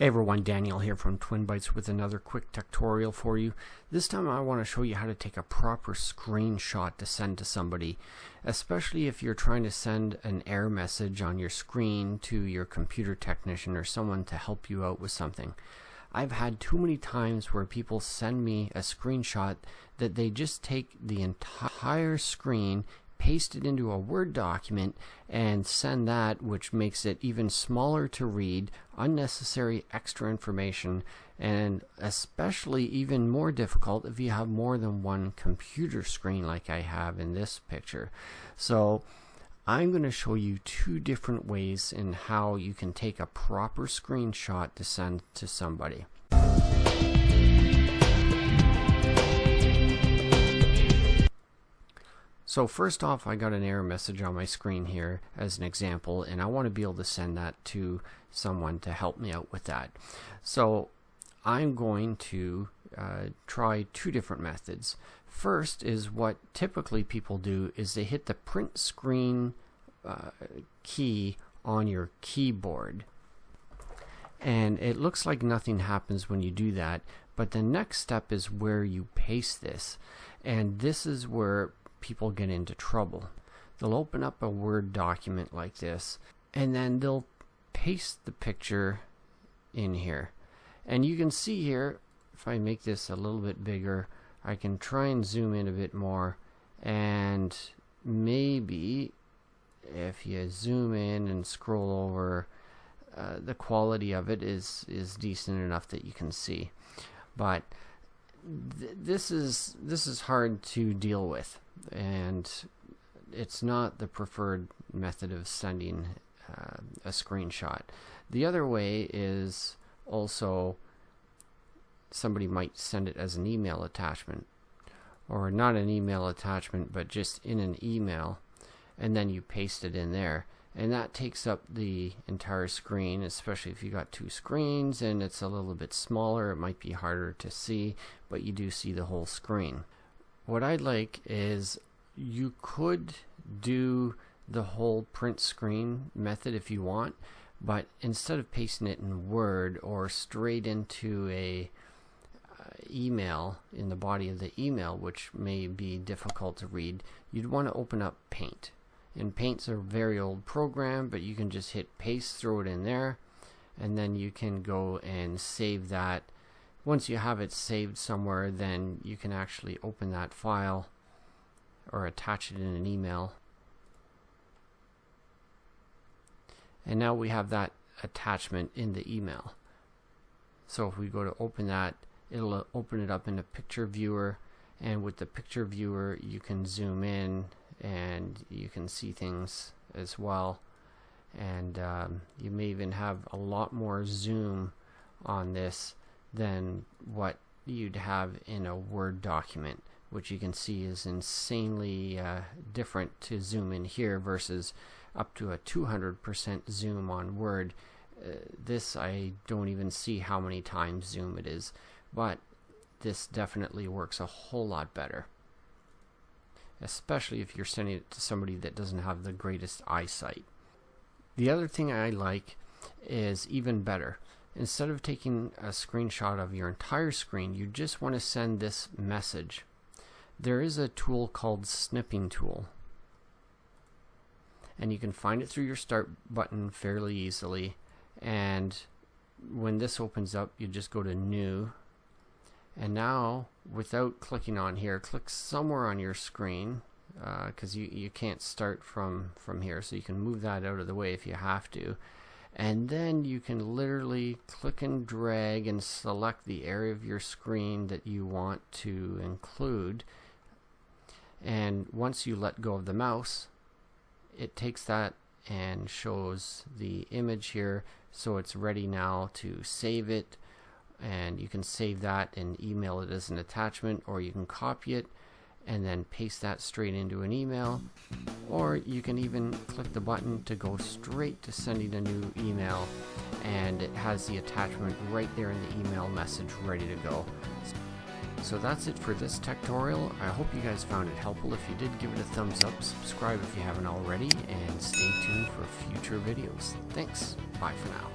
Hey everyone, Daniel here from Twin Bytes with another quick tutorial for you. This time I want to show you how to take a proper screenshot to send to somebody, especially if you're trying to send an error message on your screen to your computer technician or someone to help you out with something. I've had too many times where people send me a screenshot that they just take the entire screen, paste it into a Word document and send that, which makes it even smaller to read, unnecessary extra information, and especially even more difficult if you have more than one computer screen like I have in this picture. So I'm going to show you two different ways in how you can take a proper screenshot to send to somebody. So first off, I got an error message on my screen here as an example, and I want to be able to send that to someone to help me out with that. So I'm going to try two different methods. First is what typically people do is they hit the print screen key on your keyboard. And it looks like nothing happens when you do that, but the next step is where you paste this. And this is where people get into trouble. They'll open up a Word document like this and then they'll paste the picture in here. And you can see here, if I make this a little bit bigger, I can try and zoom in a bit more, and maybe if you zoom in and scroll over, the quality of it is decent enough that you can see. But this is hard to deal with, and it's not the preferred method of sending a screenshot. The other way is also somebody might send it as an email attachment, or not an email attachment but just in an email, and then you paste it in there, and that takes up the entire screen, especially if you got two screens and it's a little bit smaller. It might be harder to see, but you do see the whole screen. What I'd like is you could do the whole print screen method if you want, but instead of pasting it in Word or straight into a email in the body of the email, which may be difficult to read, you'd want to open up Paint. And Paint's a very old program, but you can just hit paste, throw it in there, and then you can go and save that. Once you have it saved somewhere, then you can actually open that file or attach it in an email. And now we have that attachment in the email. So if we go to open that, it'll open it up in a picture viewer, and with the picture viewer you can zoom in and you can see things as well, and you may even have a lot more zoom on this than what you'd have in a Word document, which you can see is insanely different to zoom in here versus up to a 200% zoom on Word. This I don't even see how many times zoom it is, but this definitely works a whole lot better, especially if you're sending it to somebody that doesn't have the greatest eyesight. The other thing I like is even better. Instead of taking a screenshot of your entire screen, you just want to send this message. There is a tool called Snipping Tool, and you can find it through your Start button fairly easily. And when this opens up, you just go to New, and now without clicking on here, click somewhere on your screen, because you can't start from here, so you can move that out of the way if you have to, and then you can literally click and drag and select the area of your screen that you want to include. And once you let go of the mouse, it takes that and shows the image here, so it's ready now to save it. And you can save that and email it as an attachment, or you can copy it and then paste that straight into an email, or you can even click the button to go straight to sending a new email, and it has the attachment right there in the email message ready to go. So that's it for this tutorial. I hope you guys found it helpful. If you did, give it a thumbs up, subscribe if you haven't already, and stay tuned for future videos. Thanks. Bye for now.